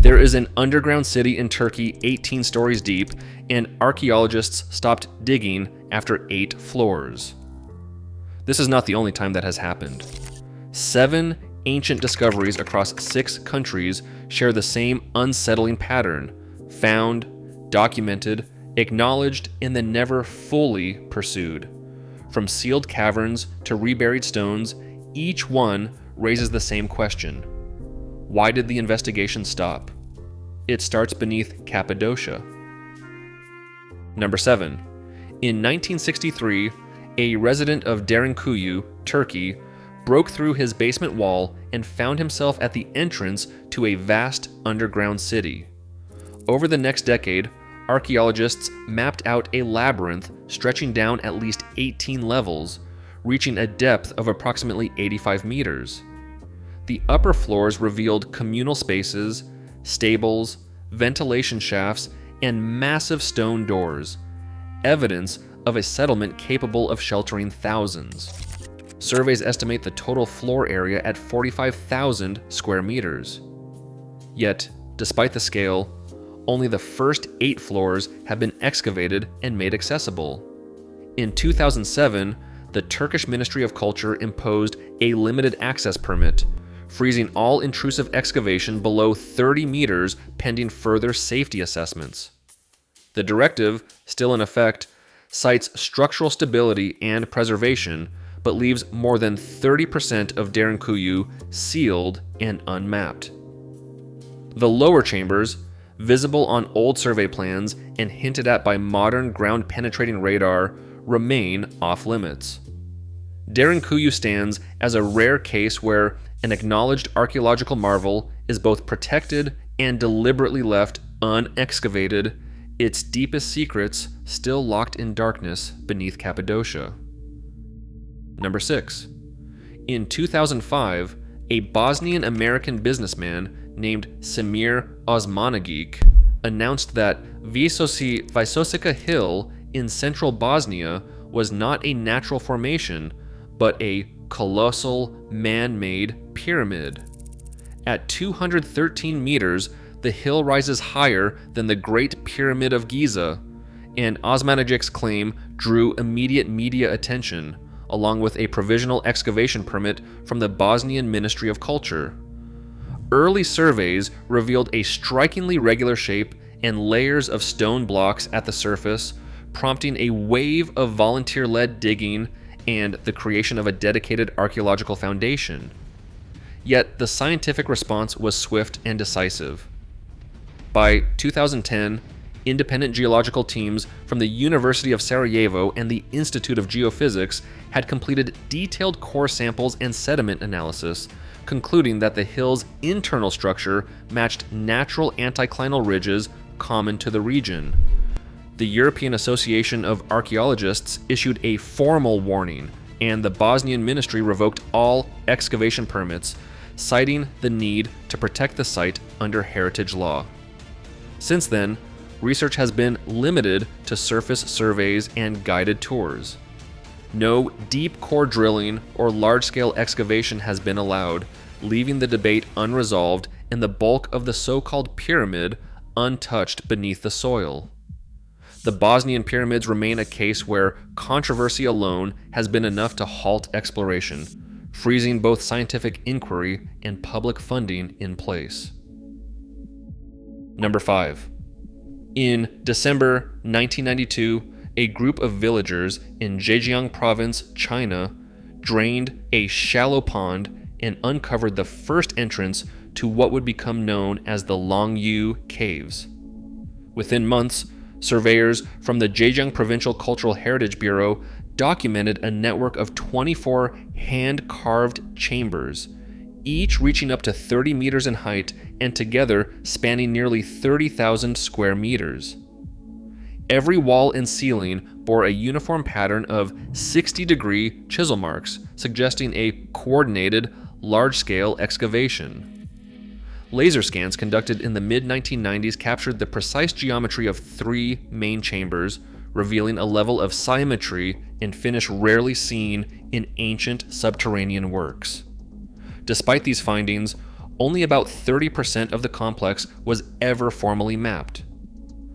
There is an underground city in Turkey 18 stories deep, and archaeologists stopped digging after 8 floors. This is not the only time that has happened. 7 ancient discoveries across 6 countries share the same unsettling pattern: found, documented, acknowledged, and then never fully pursued. From sealed caverns to reburied stones, each one raises the same question. Why did the investigation stop? It starts beneath Cappadocia. Number 7. In 1963, a resident of Derinkuyu, Turkey, broke through his basement wall and found himself at the entrance to a vast underground city. Over the next decade, archaeologists mapped out a labyrinth stretching down at least 18 levels, reaching a depth of approximately 85 meters. The upper floors revealed communal spaces, stables, ventilation shafts, and massive stone doors, evidence of a settlement capable of sheltering thousands. Surveys estimate the total floor area at 45,000 square meters. Yet, despite the scale, only the first 8 floors have been excavated and made accessible. In 2007, the Turkish Ministry of Culture imposed a limited access permit, freezing all intrusive excavation below 30 meters pending further safety assessments. The directive, still in effect, cites structural stability and preservation, but leaves more than 30% of Derinkuyu sealed and unmapped. The lower chambers, visible on old survey plans and hinted at by modern ground-penetrating radar, remain off-limits. Derinkuyu stands as a rare case where an acknowledged archaeological marvel is both protected and deliberately left unexcavated, its deepest secrets still locked in darkness beneath Cappadocia. Number 6. In 2005, a Bosnian-American businessman named Semir Osmanagic announced that Visosica Hill in central Bosnia was not a natural formation, but a colossal man-made pyramid. At 213 meters, the hill rises higher than the Great Pyramid of Giza, and Osmanagic's claim drew immediate media attention, along with a provisional excavation permit from the Bosnian Ministry of Culture. Early surveys revealed a strikingly regular shape and layers of stone blocks at the surface, prompting a wave of volunteer-led digging and the creation of a dedicated archaeological foundation. Yet the scientific response was swift and decisive. By 2010, independent geological teams from the University of Sarajevo and the Institute of Geophysics had completed detailed core samples and sediment analysis, concluding that the hill's internal structure matched natural anticlinal ridges common to the region. The European Association of Archaeologists issued a formal warning, and the Bosnian ministry revoked all excavation permits, citing the need to protect the site under heritage law. Since then, research has been limited to surface surveys and guided tours. No deep core drilling or large-scale excavation has been allowed, leaving the debate unresolved and the bulk of the so-called pyramid untouched beneath the soil. The Bosnian pyramids remain a case where controversy alone has been enough to halt exploration, freezing both scientific inquiry and public funding in place. Number 5. In December 1992, a group of villagers in Zhejiang Province, China, drained a shallow pond and uncovered the first entrance to what would become known as the Longyu Caves. Within months, surveyors from the Zhejiang Provincial Cultural Heritage Bureau documented a network of 24 hand-carved chambers, each reaching up to 30 meters in height and together spanning nearly 30,000 square meters. Every wall and ceiling bore a uniform pattern of 60-degree chisel marks, suggesting a coordinated, large-scale excavation. Laser scans conducted in the mid-1990s captured the precise geometry of 3 main chambers, revealing a level of symmetry and finish rarely seen in ancient subterranean works. Despite these findings, only about 30% of the complex was ever formally mapped.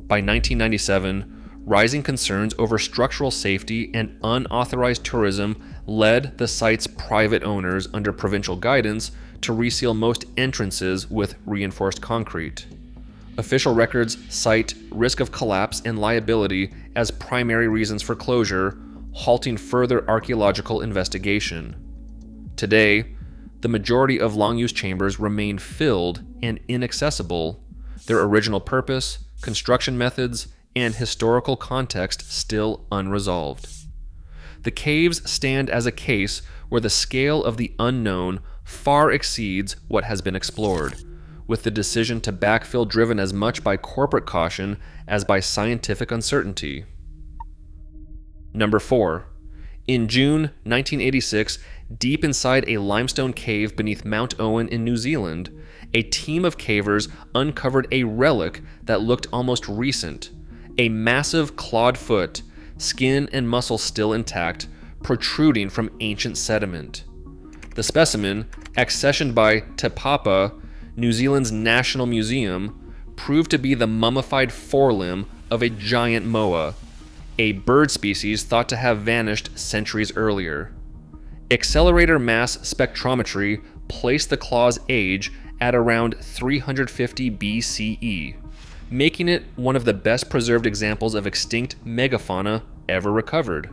By 1997, rising concerns over structural safety and unauthorized tourism led the site's private owners under provincial guidance to reseal most entrances with reinforced concrete. Official records cite risk of collapse and liability as primary reasons for closure, halting further archaeological investigation. Today, the majority of long-use chambers remain filled and inaccessible, their original purpose, construction methods, and historical context still unresolved. The caves stand as a case where the scale of the unknown far exceeds what has been explored, with the decision to backfill driven as much by corporate caution as by scientific uncertainty. Number 4. In June 1986, deep inside a limestone cave beneath Mount Owen in New Zealand, a team of cavers uncovered a relic that looked almost recent, a massive clawed foot, skin and muscle still intact, protruding from ancient sediment. The specimen, accessioned by Te Papa, New Zealand's National Museum, proved to be the mummified forelimb of a giant moa, a bird species thought to have vanished centuries earlier. Accelerator mass spectrometry placed the claw's age at around 350 BCE, making it one of the best preserved examples of extinct megafauna ever recovered.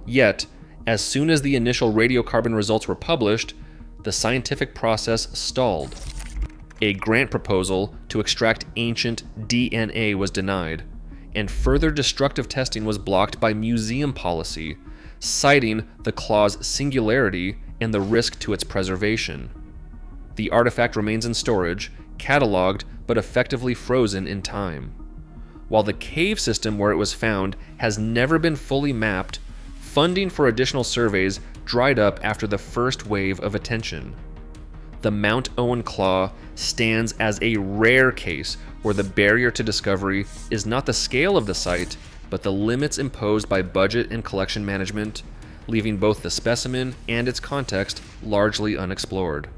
Yet, as soon as the initial radiocarbon results were published, the scientific process stalled. A grant proposal to extract ancient DNA was denied, and further destructive testing was blocked by museum policy, citing the claw's singularity and the risk to its preservation. The artifact remains in storage, cataloged but effectively frozen in time. While the cave system where it was found has never been fully mapped, funding for additional surveys dried up after the first wave of attention. The Mount Owen Claw stands as a rare case where the barrier to discovery is not the scale of the site, but the limits imposed by budget and collection management, leaving both the specimen and its context largely unexplored.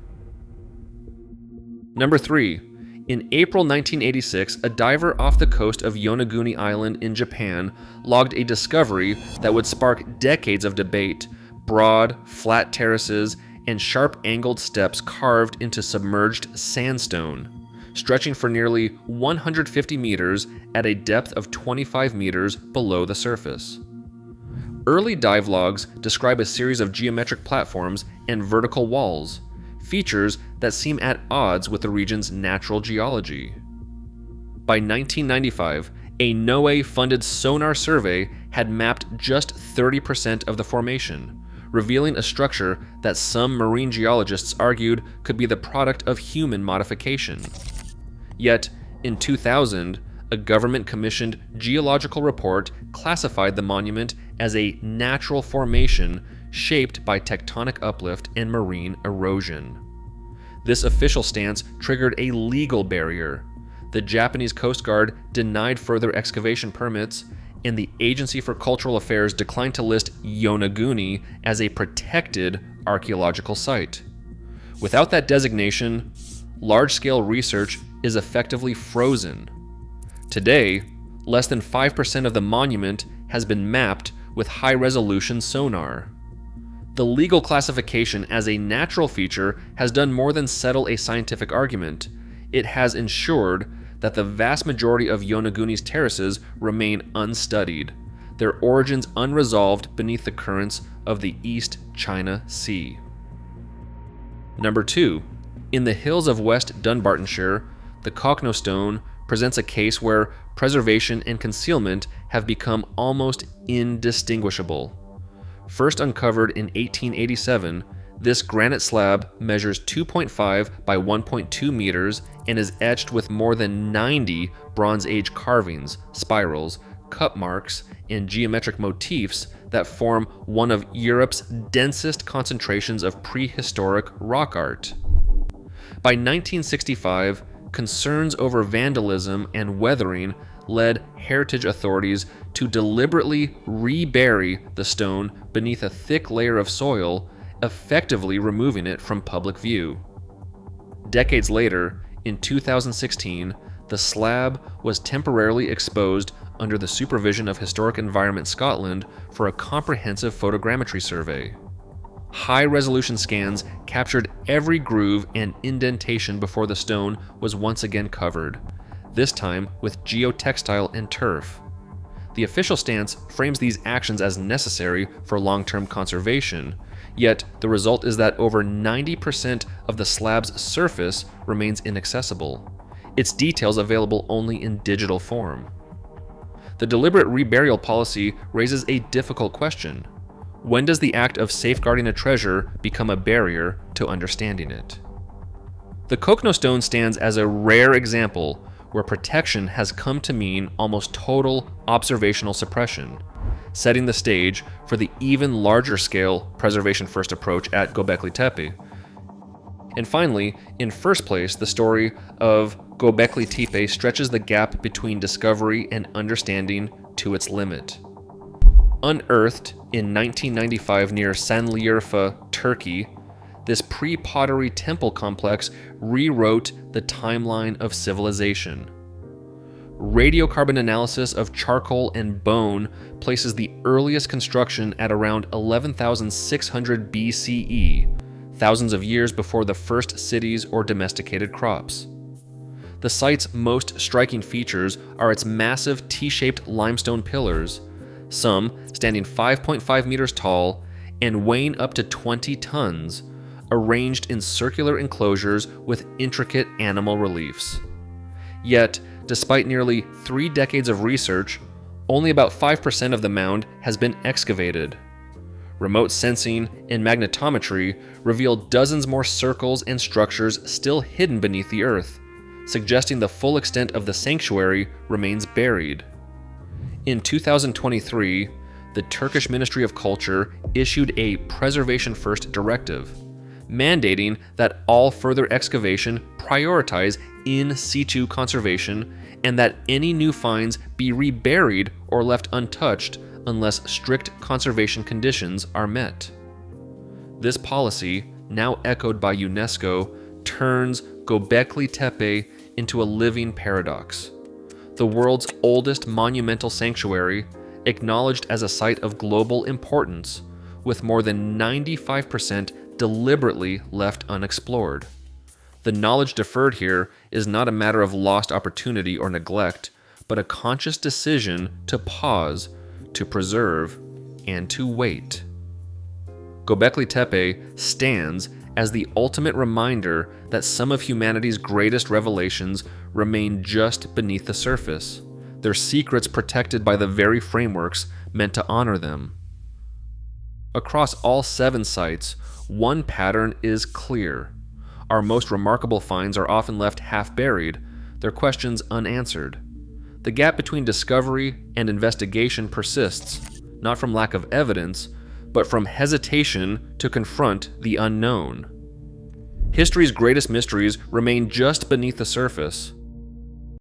Number 3. In April 1986, a diver off the coast of Yonaguni Island in Japan logged a discovery that would spark decades of debate: broad, flat terraces and sharp-angled steps carved into submerged sandstone, stretching for nearly 150 meters at a depth of 25 meters below the surface. Early dive logs describe a series of geometric platforms and vertical walls, features that seem at odds with the region's natural geology. By 1995, a NOAA-funded sonar survey had mapped just 30% of the formation, revealing a structure that some marine geologists argued could be the product of human modification. Yet, in 2000, a government-commissioned geological report classified the monument as a natural formation shaped by tectonic uplift and marine erosion. This official stance triggered a legal barrier. The Japanese Coast Guard denied further excavation permits, and the Agency for Cultural Affairs declined to list Yonaguni as a protected archaeological site. Without that designation, large-scale research is effectively frozen. Today, less than 5% of the monument has been mapped with high-resolution sonar. The legal classification as a natural feature has done more than settle a scientific argument. It has ensured that the vast majority of Yonaguni's terraces remain unstudied, their origins unresolved beneath the currents of the East China Sea. Number 2. In the hills of West Dunbartonshire, the Cocknow Stone presents a case where preservation and concealment have become almost indistinguishable. First uncovered in 1887, this granite slab measures 2.5 by 1.2 meters and is etched with more than 90 Bronze Age carvings, spirals, cup marks, and geometric motifs that form one of Europe's densest concentrations of prehistoric rock art. By 1965, concerns over vandalism and weathering led heritage authorities to deliberately rebury the stone beneath a thick layer of soil, effectively removing it from public view. Decades later, in 2016, the slab was temporarily exposed under the supervision of Historic Environment Scotland for a comprehensive photogrammetry survey. High-resolution scans captured every groove and indentation before the stone was once again covered, this time with geotextile and turf. The official stance frames these actions as necessary for long-term conservation, yet the result is that over 90% of the slab's surface remains inaccessible, its details available only in digital form. The deliberate reburial policy raises a difficult question. When does the act of safeguarding a treasure become a barrier to understanding it? The Kokno stone stands as a rare example where protection has come to mean almost total observational suppression, setting the stage for the even larger scale preservation first approach at Göbekli Tepe. And finally, in first place, the story of Göbekli Tepe stretches the gap between discovery and understanding to its limit. Unearthed in 1995 near Şanlıurfa, Turkey, this pre-pottery temple complex rewrote the timeline of civilization. Radiocarbon analysis of charcoal and bone places the earliest construction at around 11,600 BCE, thousands of years before the first cities or domesticated crops. The site's most striking features are its massive T-shaped limestone pillars, some standing 5.5 meters tall and weighing up to 20 tons, arranged in circular enclosures with intricate animal reliefs. Yet, despite nearly 3 decades of research, only about 5% of the mound has been excavated. Remote sensing and magnetometry reveal dozens more circles and structures still hidden beneath the earth, suggesting the full extent of the sanctuary remains buried. In 2023, the Turkish Ministry of Culture issued a Preservation First directive, mandating that all further excavation prioritize in situ conservation and that any new finds be reburied or left untouched unless strict conservation conditions are met. This policy, now echoed by UNESCO, turns Göbekli Tepe into a living paradox. The world's oldest monumental sanctuary, acknowledged as a site of global importance, with more than 95% deliberately left unexplored. The knowledge deferred here is not a matter of lost opportunity or neglect, but a conscious decision to pause, to preserve, and to wait. Göbekli Tepe stands as the ultimate reminder that some of humanity's greatest revelations remain just beneath the surface, their secrets protected by the very frameworks meant to honor them. Across all 7 sites, one pattern is clear. Our most remarkable finds are often left half-buried, their questions unanswered. The gap between discovery and investigation persists, not from lack of evidence, but from hesitation to confront the unknown. History's greatest mysteries remain just beneath the surface.